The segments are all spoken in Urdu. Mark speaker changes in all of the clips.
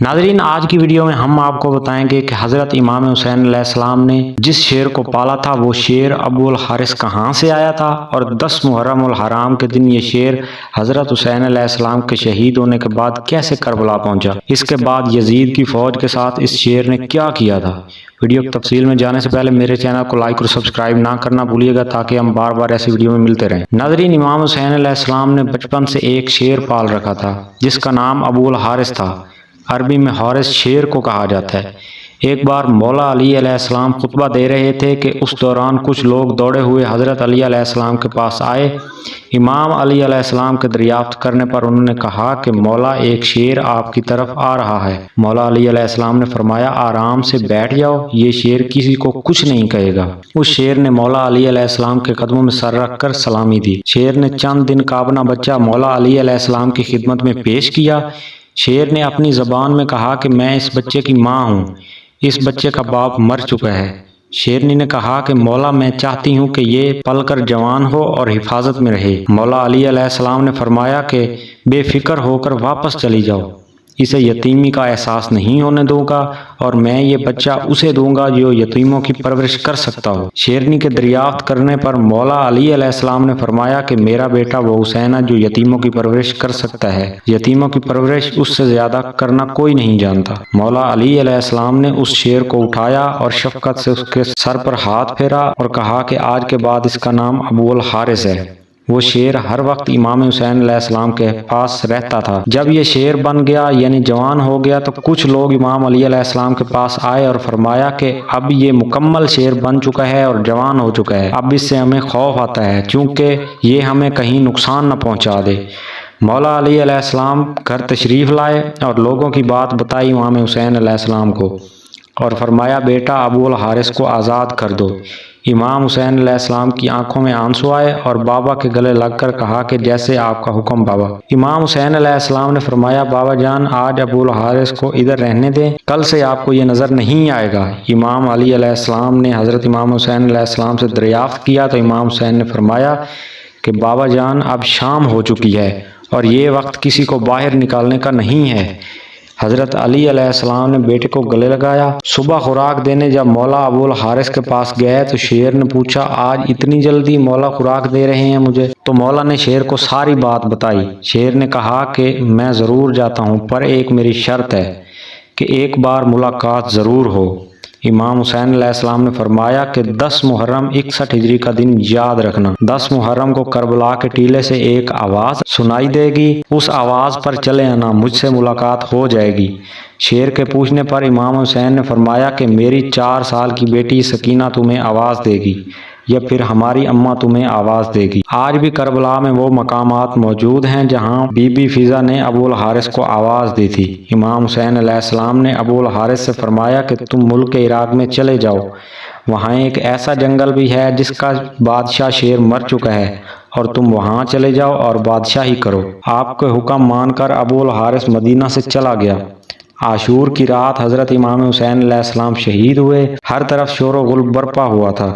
Speaker 1: ناظرین، آج کی ویڈیو میں ہم آپ کو بتائیں گے کہ حضرت امام حسین علیہ السلام نے جس شیر کو پالا تھا وہ شیر ابو الحارث کہاں سے آیا تھا، اور 10 محرم الحرام کے دن یہ شیر حضرت حسین علیہ السلام کے شہید ہونے کے بعد کیسے کربلا پہنچا۔ اس کے بعد یزید کی فوج کے ساتھ اس شیر نے کیا کیا تھا۔ ویڈیو کی تفصیل میں جانے سے پہلے میرے چینل کو لائک اور سبسکرائب نہ کرنا بھولیے گا تاکہ ہم بار بار ایسی ویڈیو میں ملتے رہیں۔ ناظرین، امام حسین علیہ السلام نے بچپن سے ایک شیر پال رکھا تھا جس کا نام ابو الحارث تھا۔ عربی میں حارث شیر کو کہا جاتا ہے۔ ایک بار مولا علی علیہ السلام خطبہ دے رہے تھے کہ اس دوران کچھ لوگ دوڑے ہوئے حضرت علی علیہ السلام کے پاس آئے۔ امام علی علیہ السلام کے دریافت کرنے پر انہوں نے کہا کہ مولا، ایک شیر آپ کی طرف آ رہا ہے۔ مولا علی علیہ السلام نے فرمایا، آرام سے بیٹھ جاؤ، یہ شیر کسی کو کچھ نہیں کہے گا۔ اس شیر نے مولا علی علیہ السلام کے قدموں میں سر رکھ کر سلامی دی۔ شیر نے چند دن کابنا بچہ مولا علی علیہ السلام کی خدمت میں پیش کیا۔ شیر نے اپنی زبان میں کہا کہ میں اس بچے کی ماں ہوں، اس بچے کا باپ مر چکا ہے۔ شیرنی نے کہا کہ مولا، میں چاہتی ہوں کہ یہ پل کر جوان ہو اور حفاظت میں رہے۔ مولا علی علیہ السلام نے فرمایا کہ بے فکر ہو کر واپس چلی جاؤ، اسے یتیمی کا احساس نہیں ہونے دوں گا، اور میں یہ بچہ اسے دوں گا جو یتیموں کی پرورش کر سکتا ہو۔ شیرنی کے دریافت کرنے پر مولا علی علیہ السلام نے فرمایا کہ میرا بیٹا وہ حسین ہے جو یتیموں کی پرورش کر سکتا ہے، یتیموں کی پرورش اس سے زیادہ کرنا کوئی نہیں جانتا۔ مولا علی علیہ السلام نے اس شیر کو اٹھایا اور شفقت سے اس کے سر پر ہاتھ پھیرا اور کہا کہ آج کے بعد اس کا نام ابو الحارث ہے۔ وہ شیر ہر وقت امام حسین علیہ السلام کے پاس رہتا تھا۔ جب یہ شیر بن گیا یعنی جوان ہو گیا تو کچھ لوگ امام علی علیہ السلام کے پاس آئے اور فرمایا کہ اب یہ مکمل شیر بن چکا ہے اور جوان ہو چکا ہے، اب اس سے ہمیں خوف آتا ہے چونکہ یہ ہمیں کہیں نقصان نہ پہنچا دے۔ مولا علی علیہ السلام گھر تشریف لائے اور لوگوں کی بات بتائی امام حسین علیہ السلام کو اور فرمایا، بیٹا ابو الحارث کو آزاد کر دو۔ امام حسین علیہ السلام کی آنکھوں میں آنسو آئے اور بابا کے گلے لگ کر کہا کہ جیسے آپ کا حکم بابا۔ امام حسین علیہ السلام نے فرمایا، بابا جان، آج ابو الحارث کو ادھر رہنے دیں، کل سے آپ کو یہ نظر نہیں آئے گا۔ امام علی علیہ السلام نے حضرت امام حسین علیہ السلام سے دریافت کیا تو امام حسین نے فرمایا کہ بابا جان، اب شام ہو چکی ہے اور یہ وقت کسی کو باہر نکالنے کا نہیں ہے۔ حضرت علی علیہ السلام نے بیٹے کو گلے لگایا۔ صبح خوراک دینے جب مولا ابو الحارث کے پاس گئے تو شیر نے پوچھا، آج اتنی جلدی مولا خوراک دے رہے ہیں مجھے؟ تو مولا نے شیر کو ساری بات بتائی۔ شیر نے کہا کہ میں ضرور جاتا ہوں، پر ایک میری شرط ہے کہ ایک بار ملاقات ضرور ہو۔ امام حسین علیہ السلام نے فرمایا کہ 10 محرم 61 ہجری کا دن یاد رکھنا۔ 10 محرم کو کربلا کے ٹیلے سے ایک آواز سنائی دے گی، اس آواز پر چلے آنا، مجھ سے ملاقات ہو جائے گی۔ شیر کے پوچھنے پر امام حسین نے فرمایا کہ میری 4 سال کی بیٹی سکینہ تمہیں آواز دے گی یا پھر ہماری اماں تمہیں آواز دے گی۔ آج بھی کربلا میں وہ مقامات موجود ہیں جہاں بی بی فضہ نے ابو الحارث کو آواز دی تھی۔ امام حسین علیہ السلام نے ابو الحارث سے فرمایا کہ تم ملک عراق میں چلے جاؤ، وہاں ایک ایسا جنگل بھی ہے جس کا بادشاہ شیر مر چکا ہے، اور تم وہاں چلے جاؤ اور بادشاہی کرو۔ آپ کے حکم مان کر ابو الحارث مدینہ سے چلا گیا۔ عاشور کی رات حضرت امام حسین علیہ السلام شہید ہوئے۔ ہر طرف شور و غل برپا ہوا تھا۔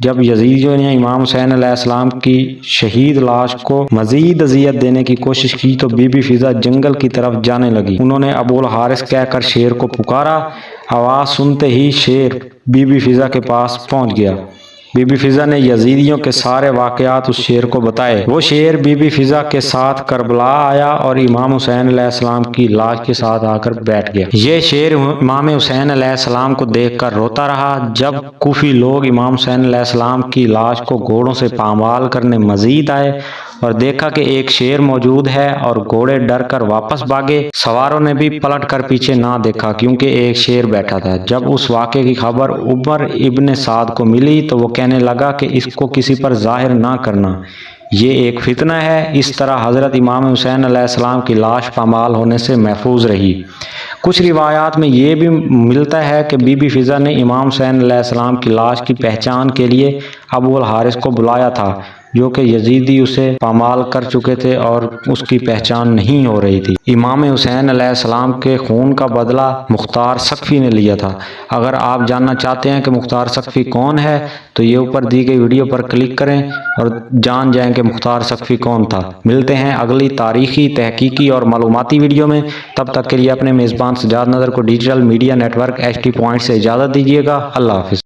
Speaker 1: جب یزیدیوں نے امام حسین علیہ السلام کی شہید لاش کو مزید اذیت دینے کی کوشش کی تو بی بی فضہ جنگل کی طرف جانے لگی۔ انہوں نے ابو الحارث کہہ کر شیر کو پکارا۔ آواز سنتے ہی شیر بی بی فضہ کے پاس پہنچ گیا۔ بی بی فضہ نے یزیدیوں کے سارے واقعات اس شیر کو بتائے۔ وہ شیر بی بی فضہ کے ساتھ کربلا آیا اور امام حسین علیہ السلام کی لاش کے ساتھ آ کر بیٹھ گیا۔ یہ شیر امام حسین علیہ السلام کو دیکھ کر روتا رہا۔ جب کوفی لوگ امام حسین علیہ السلام کی لاش کو گھوڑوں سے پامال کرنے مزید آئے اور دیکھا کہ ایک شیر موجود ہے اور گھوڑے ڈر کر واپس بھاگے، سواروں نے بھی پلٹ کر پیچھے نہ دیکھا کیونکہ ایک شیر بیٹھا تھا۔ جب اس واقعے کی خبر عمر ابن سعد کو ملی تو وہ کہنے لگا کہ اس کو کسی پر ظاہر نہ کرنا، یہ ایک فتنہ ہے۔ اس طرح حضرت امام حسین علیہ السلام کی لاش پامال ہونے سے محفوظ رہی۔ کچھ روایات میں یہ بھی ملتا ہے کہ بی بی فضہ نے امام حسین علیہ السلام کی لاش کی پہچان کے لیے ابو الحارث کو بلایا تھا۔ جو کہ یزیدی اسے پامال کر چکے تھے اور اس کی پہچان نہیں ہو رہی تھی۔ امام حسین علیہ السلام کے خون کا بدلہ مختار سقفی نے لیا تھا۔ اگر آپ جاننا چاہتے ہیں کہ مختار سقفی کون ہے تو یہ اوپر دی گئی ویڈیو پر کلک کریں اور جان جائیں کہ مختار سقفی کون تھا۔ ملتے ہیں اگلی تاریخی، تحقیقی اور معلوماتی ویڈیو میں، تب تک کے لیے اپنے میزبان سجاد نظر کو digital media network HT point سے اجازت دیجیے گا۔ اللہ حافظ۔